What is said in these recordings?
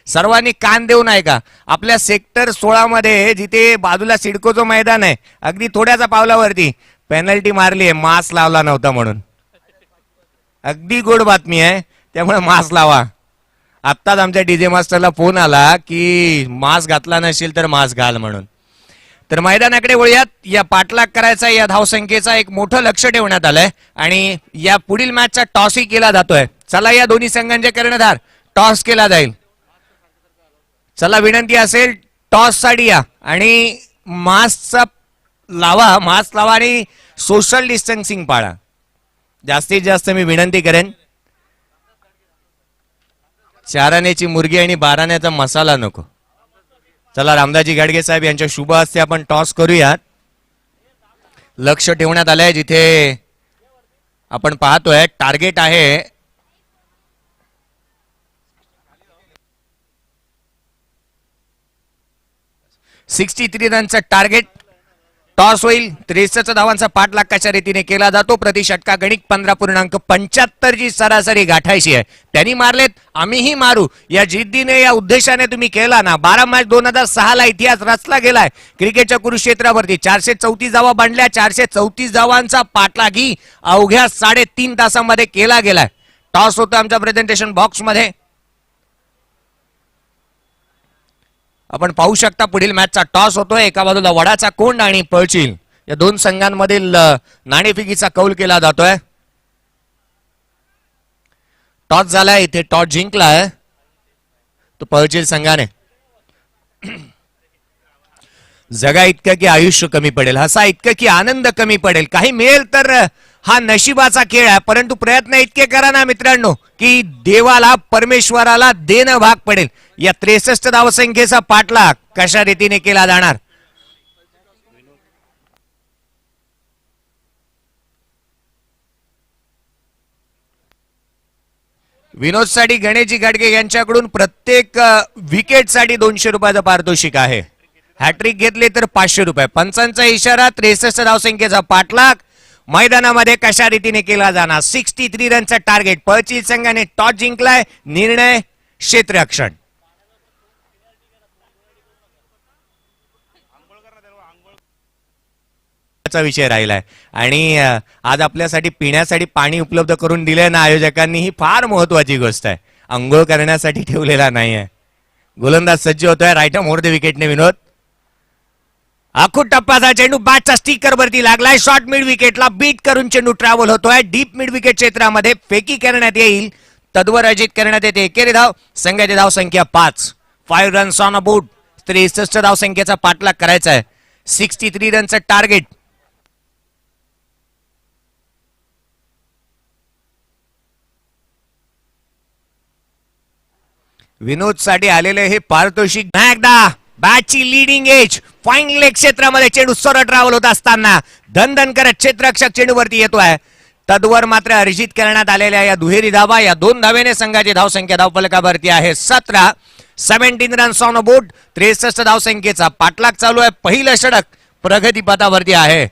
सर्वांनी कान देऊ नये का. आपल्या सेक्टर 16 मध्ये जिथे बाजूला सिडकोचं मैदान आहे अगदी थोड्याचा पावलावरती पेनल्टी मारली आहे, मास्क लावला नव्हता म्हणून. अगदी गोड बातमी आहे, त्यामुळे मास्क लावा. आत्ताच आमच्या डीजे मास्टरला फोन आला की मास्क घातला नसेल तर मास्क घाल म्हणून. तर मैदानाकडे वळूयात. या पाठलाग करायचा या धावसंख्येचा एक मोठं लक्ष ठेवण्यात आलंय आणि या पुढील मॅचचा टॉसही केला जातोय. चला या दोन्ही संघांचे कर्णधार टॉस केला जाईल. चला विनंती असेल टॉस साठी या आणि मास्क लावा आणि सोशल डिस्टन्सिंग पाळा. जास्तीत जास्त मी विनंती करेन. चाराण्याची मुर्गी आणि बाराण्याचा मसाला नको. चला रामदासजी गाडगे साहेब यांच्या शुभ हस्ते आपण टॉस करूयात. लक्ष ठेवण्यात आलंय जिथे आपण पाहतोय टार्गेट आहे 63 रनचं टार्गेट. टॉस होईल. 63 धावांचा पाठलाग कशा रीतीने केला जातो. प्रति षटका गणिक 15.75 ची सरासरी गाठायची आहे. त्यांनी मारलेत, आम्हीही मारू या जिद्दीने या उद्देशाने तुम्ही केला ना. 12 मार्च 2006 ला इतिहास रचला गेलाय क्रिकेटच्या कुरुक्षेत्रावरती. 434 धावा बांधल्या. 434 धावांचा पाठलागही अवघ्या 3.5 तासामध्ये केला गेलाय. टॉस होतो आमच्या प्रेझेंटेशन बॉक्स मध्ये. आपण पाहू शकता पुढील मॅचचा टॉस होतोय. एका बाजूला वडाचा कोंड आणि पळचील या दोन संघांमधील नाणेफेकीचा कौल केला जातोय. टॉस झालाय, इथे टॉस जिंकलाय तो पळचील संघाने. जगा इतकं की आयुष्य कमी पडेल, हसा इतकं की आनंद कमी पडेल. काही मिळेल तर हा नशिबाचा खेळ आहे, परंतु प्रयत्न इतके करा ना मित्रांनो की देवाला परमेश्वराला देणं भाग पडेल. या 63 धावसंख्येचा पाठलाग कशा रीतीने केला जाणार. विनोद साठी गणेशजी गाडगे यांच्याकडून प्रत्येक विकेट साठी 200 रुपयाचं पारितोषिक आहे. हॅट्रिक घेतले तर 500 रुपये. पंचांचा इशारा. 63 धावसंख्येचा पाठलाग मैदानामध्ये कशा रीतीने केला जाणार. 63 रनचा टार्गेट. पळचील संघाने टॉस जिंकलाय. निर्णय क्षेत्ररक्षण. विषय राहिलाय आणि आज आपल्यासाठी पिण्यासाठी पाणी उपलब्ध करून दिलंय ना आयोजकांनी, ही फार महत्वाची गोष्ट आहे. अंघोळ करण्यासाठी ठेवलेला नाहीये. गोलंदाज सज्ज होतोय. राईट मोर द विकेटने विनोद. आखूड टप्प्याचा चेंडू बॅटच्या स्टिकर वरती लागलाय. शॉर्ट मिड विकेटला बीट करून चेंडू ट्रॅव्हल होतोय. डीप मिड विकेट क्षेत्रामध्ये फेकी करण्यात येईल. तद्वर अजित करण्यात येते. एकेरी धाव. संघाची धाव संख्या 5 रन्स ऑन अ बोर्ड. 63 धावसंख्येचा पाठलाग करायचा आहे. 63 रनचं टार्गेट. विनोद साठी आलेले हे पारितोषिक. एकदा बॅटची लिडिंग एज फाईन लेग क्षेत्रामध्ये चेंडू सरळ ट्रॅव्हल होत असताना धन करत क्षेत्ररक्षक चेंडूवरती येतोय. तद्वर मात्र अर्जित करण्यात आलेल्या या दुहेरी धावा. या 2 धावेने संघाची धावसंख्या धावफलकावरती आहे 17 रन्स ऑन अ बोर्ड. 63 धावसंख्येचा पाठलाग चालू आहे. पहिलं षटक प्रगतीपथावरती आहे.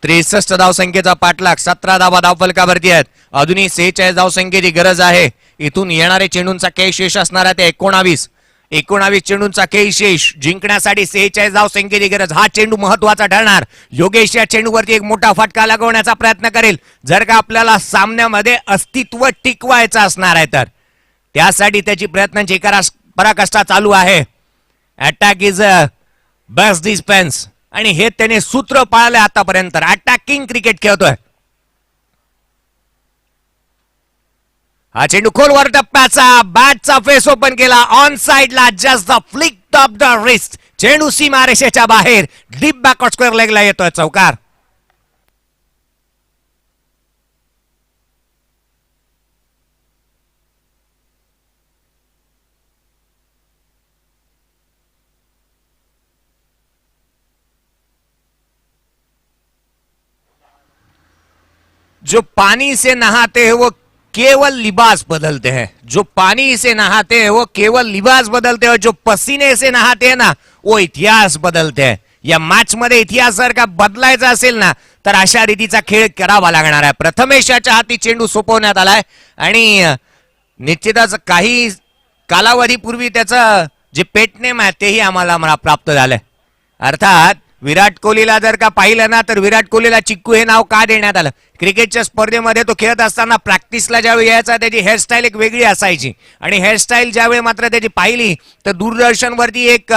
63 धावसंख्येचा पाठलाग. 17 धावा धावफलकावरती आहेत. अजूनही 46 धावसंख्येची गरज आहे. इथून येणारे चेंडूंचा खेळ शेष असणार आहे ते 19 चेंडूंचा खेळ शेष जिंकण्यासाठी 46 धावसंख्येची गरज. हा चेंडू महत्वाचा ठरणार. योगेश या चेंडूवरती एक मोठा फटका लागवण्याचा प्रयत्न करेल जर का आपल्याला सामन्यामध्ये अस्तित्व टिकवायचं असणार आहे तर. त्यासाठी त्याची प्रयत्नांची पराकाष्ठा चालू आहे. अटॅक इज बेस्ट डिफेन्स आणि हे त्याने सूत्र पाळले आतापर्यंत. अटॅकिंग क्रिकेट खेळतोय. हा चेंडू खोलवर टप्प्याचा. बॅटचा फेस ओपन केला. ऑन साइडला just the flick of the wrist. चेंडू सीमारेषेच्या बाहेर डीप बॅकवर्ड स्क्वेअर लेगला येतोय. चौकार. जो पानी से नहाते हैं वो केवल लिबास बदलते हैं. जो पानी से नहाते हैं वो केवल लिबास बदलते हैं और जो पसीने से नहाते हैं ना वो इतिहास बदलते हैं. या मॅच मध्ये इतिहास जर का बदलायचा असेल ना तर अशा रीतीचा खेळ करावा लागणार आहे. प्रथमेश याच्या हाती चेंडू सोपवण्यात आलाय आणि निश्चितच काही कालावधीपूर्वी त्याचं जे पेट नेम आहे तेही आम्हाला प्राप्त झालंय. अर्थात विराट कोहलीला जर का पाहिलं ना तर विराट कोहलीला चिक्कू हे नाव का देण्यात आलं? क्रिकेटच्या स्पर्धेमध्ये तो खेळत असताना प्रॅक्टिसला ज्यावेळी यायचा त्याची हेअरस्टाईल एक वेगळी असायची आणि हेअरस्टाईल ज्यावेळी मात्र त्याची पाहिली तर दूरदर्शनवरती एक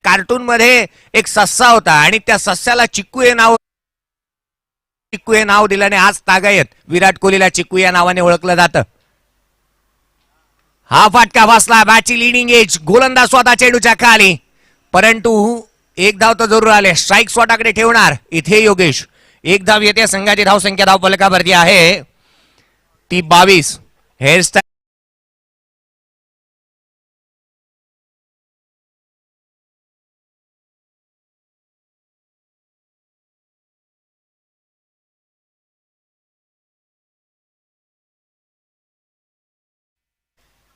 कार्टून मध्ये एक सस्सा होता आणि त्या सस्याला चिक्कू हे नाव दिल्याने आज तागायत विराट कोहलीला चिक्कू या नावाने ओळखलं जातं. हा फटका बसला. बॅटची लिडिंग एज. गोलंदाज स्वतः चेंडूच्या खाली, परंतु एक धाव तर जरूर आले. स्ट्राईक स्वतःकडे ठेवणार इथे योगेश. एक धाव येते. संघाची धावसंख्या धाव फलकावरती आहे ती 22. हेअरस्टाईल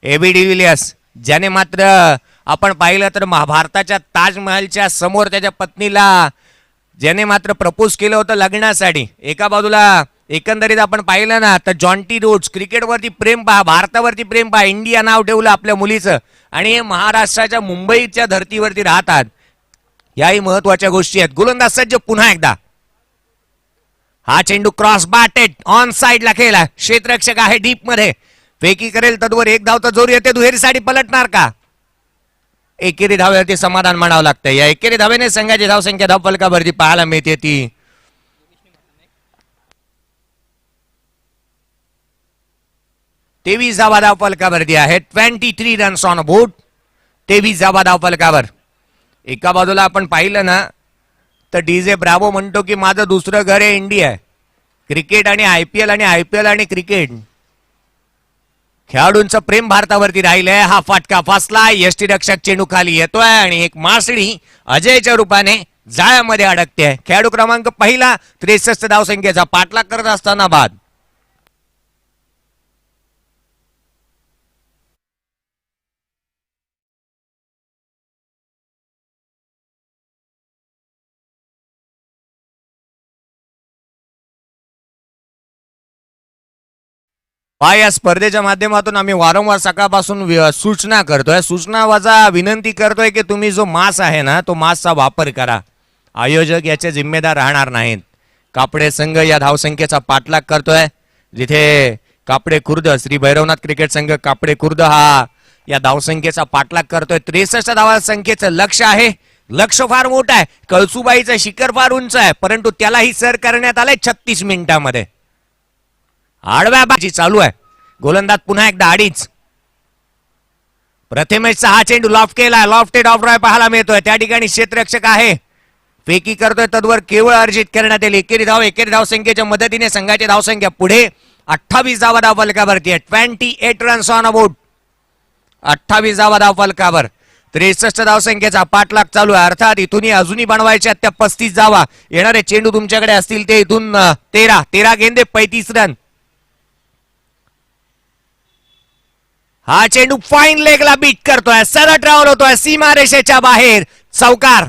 एबी डिव्हिलियर्स ज्याने मात्र आपण पाहिलं तर भारताच्या ताजमहलच्या समोर त्याच्या पत्नीला ज्याने मात्र प्रपोज केलं होतं लग्नासाठी. एका बाजूला एकंदरीत आपण पाहिलं ना तर जॉन्टी रोड्स क्रिकेटवरती प्रेम पहा, भारतावरती प्रेम पहा, इंडिया नाव ठेवलं आपल्या मुलीचं आणि हे महाराष्ट्राच्या मुंबईच्या धर्तीवरती राहतात. याही महत्वाच्या गोष्टी आहेत. गोलंदाज सज्ज पुन्हा एकदा. हा चेंडू क्रॉस बॅटेड ऑन साइडला खेळला. क्षेत्ररक्षक आहे डीप मध्ये. फेकी करेल तद्वर एक धाव तर जोर येते. दुहेरीसाठी पलटणार का? एकेरी धाव्यावरती समाधान मानावं लागतं. या एकेरी धावेने संघाची धावसंख्या धाव फलकावरती पाहायला मिळते ती 23 धावा धाव फलकावरती आहे. 23 रन्स ऑन बोर्ड. 23 धावा धाव फलकावर. एका बाजूला आपण पाहिलं ना तर डीजे ब्रावो म्हणतो की माझं दुसरं घर आहे इंडिया. क्रिकेट आणि आयपीएल आणि आयपीएल आणि क्रिकेट खेळाडूंचं प्रेम भारतावरती राहिलंय. हा फटका फसला. यष्टीरक्षक चेंडू खाली येतोय आणि एक मासळी अजयच्या रूपाने जाळ्यामध्ये अडकते. खेळाडू क्रमांक पहिला 63 धावसंख्येचा पाठलाग करत असताना बाद. या स्पर्धेच्या माध्यमातून आम्ही वारंवार सकाळपासून सूचना करतोय, सूचना वाजा विनंती करतोय की तुम्ही जो मास्क आहे ना तो मास्कचा वापर करा. आयोजक याचे जिम्मेदार राहणार नाहीत. कापडे संघ या धावसंख्येचा पाठलाग करतोय जिथे कापडे खुर्द श्री भैरवनाथ क्रिकेट संघ कापडे खुर्द हा या धावसंख्येचा पाठलाग करतोय. 63 धावा संख्येचं लक्ष आहे. लक्ष फार मोठं आहे. कळसुबाईचं शिखर फार उंच आहे परंतु त्यालाही सर करण्यात आलंय 36 मिनिटांमध्ये. आडव्या बाजी चालू आहे. गोलंदाज पुन्हा एकदा अडीच. प्रथमेशचा हा चेंडू लॉफ्ट केला. लॉफ्टेड ऑफ ड्राय पाहायला मिळतोय. त्या ठिकाणी क्षेत्ररक्षक आहे. फेकी करतोय तद्वर केवळ अर्जित करण्यात येईल. एकेरी धाव संख्येच्या मदतीने संघाची धावसंख्या पुढे 28 धावा धाव फलकावरती आहे. 28 रन्स ऑन अबाउट. 28 धावा धाव फलकावर. 63 धावसंख्येचा पाठलाग चालू आहे. अर्थात इथूनही अजूनही बनवायच्या त्या 35 धावा. येणारे चेंडू तुमच्याकडे असतील ते इथून 13 गेंदे 35 रन. हा चेंडू फाईन लेगला बीट करतोय. सरळ ट्रॅव्हल होतोय सीमारेषेच्या बाहेर. चौकार.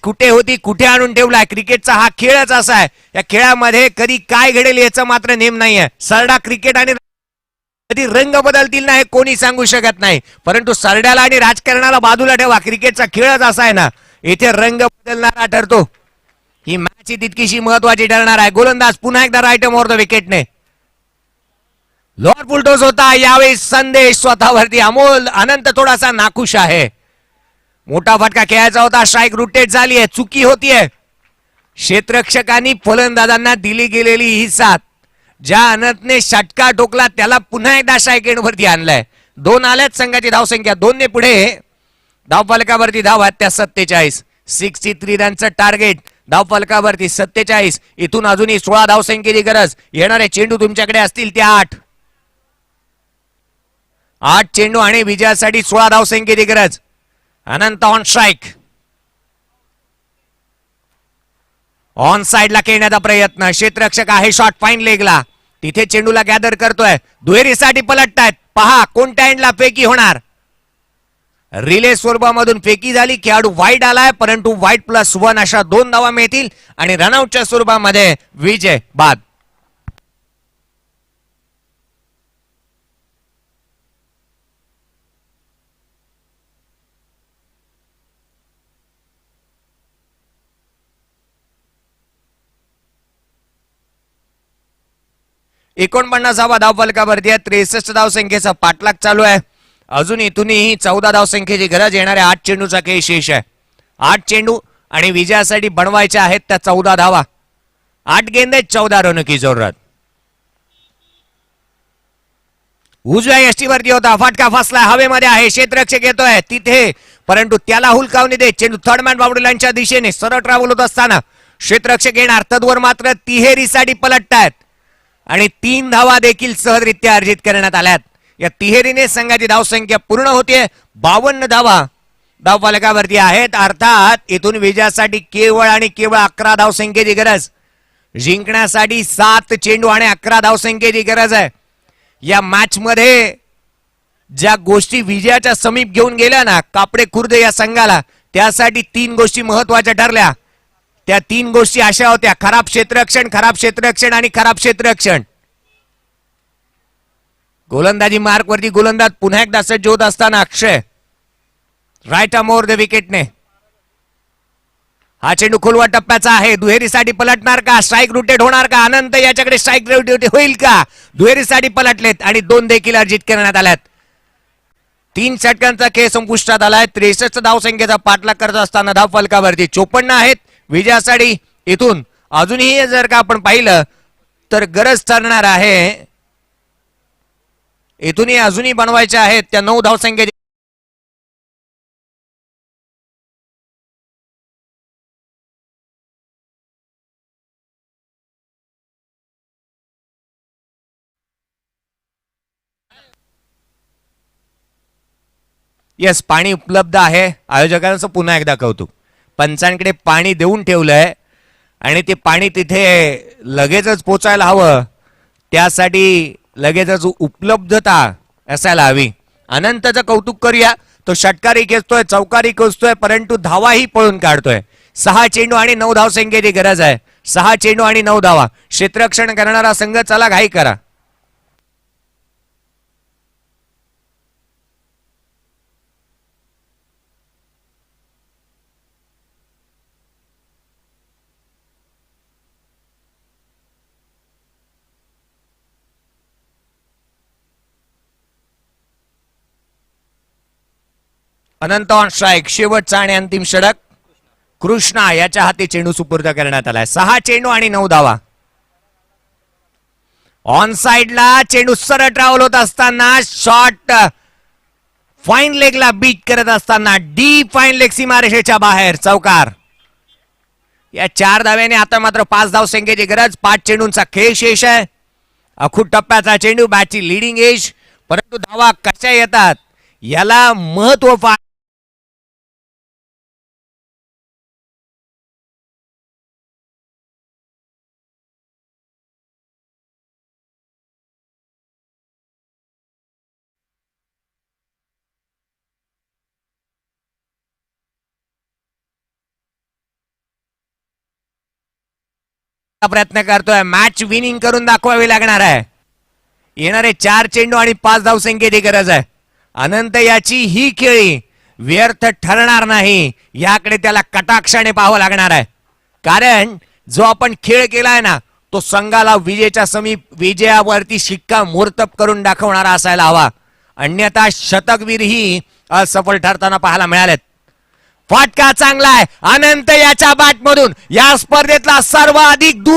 कुठे होती, कुठे आणून ठेवलाय. क्रिकेटचा हा खेळच असा आहे, या खेळामध्ये कधी काय घडेल याचं मात्र नेम नाहीये. सरडा क्रिकेट आणि कधी रंग बदलतील ना हे कोणी सांगू शकत नाही, परंतु सरड्याला आणि राजकारणाला बाजूला ठेवा. क्रिकेटचा खेळच असा आहे ना, इथे रंग बदलणारा ठरतो. ही मॅच ही तितकीशी महत्वाची ठरणार आहे. गोलंदाज पुन्हा एकदा राईट मोर द विकेटने. लॉर्ड बुलडोज होता, यावेळी संदेश स्वतःवरती. अमोल अनंत थोडासा नाखुश आहे. मोठा फटका खेळायचा होता, स्ट्राईक रोटेट झाली आहे, चुकी होतीये. क्षेत्ररक्षकांनी फलंदाजांना दिली गेलेली ही साथ, ज्या अनंतने षटका ठोकला त्याला पुन्हा एकदा स्ट्राईक एंडवरती आणलाय. 2 आल्यात संघाची धावसंख्या, 2 ने पुढे धावफलकावरती धाव आहेत त्या 47. 63 रनचं टार्गेट धावफलकावरती 47. इथून अजूनही 16 धावसंख्येची गरज. येणारे चेंडू तुमच्याकडे असतील त्या 8 चेंडू आणि विजयासाठी 16 धावसंख्येची गरज. अनंत ऑन स्ट्राईक. ऑन साइडला खेळण्याचा प्रयत्न, क्षेत्ररक्षक आहे शॉट फाईन लेगला, तिथे चेंडूला गॅदर करतोय. दुहेरीसाठी पलटतायत, पहा कोणत्या एंडला फेकी होणार. रिले स्वरूपामधून फेकी झाली, खेळाडू वाईट आलाय, परंतु वाईट +1 अशा 2 धावा मिळतील आणि रनआउटच्या स्वरूपामध्ये विजय बाद. धावा धावफलकावरती आहे. 63 धावसंख्येचा पाठलाग चालू आहे. अजून इथूनही 14 धावसंख्येची गरज. येणाऱ्या 8 चेंडूचा खेळ शेष आहे. 8 चेंडू आणि विजयासाठी बनवायच्या आहेत त्या 14 धावा. 8 गेंदे 14 रन की जरूरत. उजव्या यष्टीवरती होता, फटका फसला, हवेमध्ये आहे, क्षेत्ररक्षक येतोय तिथे, परंतु त्याला हुलकावणी दे. चेंडू थर्ड मॅन बाउंड्रीलाईनच्या दिशेने सरळ ट्रॅव्हल होत असताना क्षेत्ररक्षक येणार. तद्वर मात्र तिहेरीसाठी पलटतायत आणि 3 धावा देखील सहजरित्या अर्जित करण्यात आल्यात. या तिहेरीने संघाची धावसंख्या पूर्ण होते. 52 धावा धावफलकावरती आहेत. अर्थात इथून विजयासाठी केवळ आणि केवळ 11 धावसंख्येची गरज. जिंकण्यासाठी 7 चेंडू आणि 11 धावसंख्येची गरज आहे. या मॅच मध्ये ज्या गोष्टी विजयाच्या समीप घेऊन गेल्या ना कापडे खुर्द या संघाला, त्यासाठी 3 गोष्टी महत्वाच्या ठरल्या. त्या 3 गोष्टी अशा होत्या: खराब क्षेत्ररक्षण, खराब क्षेत्ररक्षण आणि खराब क्षेत्ररक्षण. गोलंदाजी मार्क वरती गोलंदाज पुन्हा एकदा सज्ज होत असताना अक्षय राईट मोर द विकेटने. हा चेंडू खोलवा टप्प्याचा आहे, दुहेरीसाठी पलटणार का, स्ट्राईक रोटेट होणार का, अनंत याच्याकडे स्ट्राईक रोटेट होईल का. दुहेरीसाठी पलटलेत आणि 2 देखील अर्जित करण्यात आल्यात. 3 षटकांचा खेळ संपुष्टात आलाय. 63 धावसंख्येचा पाठलाग करत असताना धाव फलकावरती 54 आहेत विजयासाठी. इथून अजूनही जर का आपण पाहिलं तर गरज ठरणार आहे. इथूनही अजूनही बनवायच्या आहेत त्या 9 धावसंख्येच्या. येस, पाणी उपलब्ध आहे. आयोजकांचं पुन्हा एकदा कौतुक. पंचांकडे पाणी देऊन ठेवलंय आणि ते पाणी तिथे लगेचच पोचायला हवं, त्यासाठी लगेचच उपलब्धता असायला हवी. अनंतचं कौतुक करूया. तो षटकारी खेचतोय, चौकारी खेचतोय, परंतु धावाही पळून काढतोय. 6 चेंडू आणि 9 धावसंख्येची गरज आहे. 6 चेंडू आणि 9 धावा. क्षेत्ररक्षण करणारा संघ चला घाई करा. अनंत ऑन स्ट्राईक. शेवटचा आणि अंतिम षटक कृष्णा याच्या हाती चेंडू सुपूर्द करण्यात आलाय. 6 चेंडू आणि 9 धावा. ऑन साइडला चेंडू सरळ ट्रॅव्हल होत असताना शॉट फाईन लेगला बीट करत असताना डीप फाईन लेग सीमारेषेच्या बाहेर चौकार. या 4 धाव्याने आता मात्र 5 धावसंख्येची गरज. 5 चेंडूंचा खेळ शेष आहे. अखूट टप्प्याचा चेंडू, बॅटची लिडिंग एज, परंतु धावा कशा येतात याला महत्व फार. प्रयत्न करतोय, मॅच विनिंग करून दाखवावी लागणार आहे. येणारे 4 चेंडू आणि 5 धावसंख्येची गरज आहे. अनंत याची ही खेळी व्यर्थ ठरणार नाही, याकडे त्याला कटाक्षाने पाहावं लागणार आहे. कारण जो आपण खेळ केलाय ना, तो संघाला विजेच्या समीप विजयावरती शिक्का मोर्तब करून दाखवणारा असायला हवा. अन्यथा शतकवीर ही असफल ठरताना पाहायला मिळालेत. फटका चांगला आहे. अनंत याच्या बॅटमधून या स्पर्धेतला सर्वाधिक दूर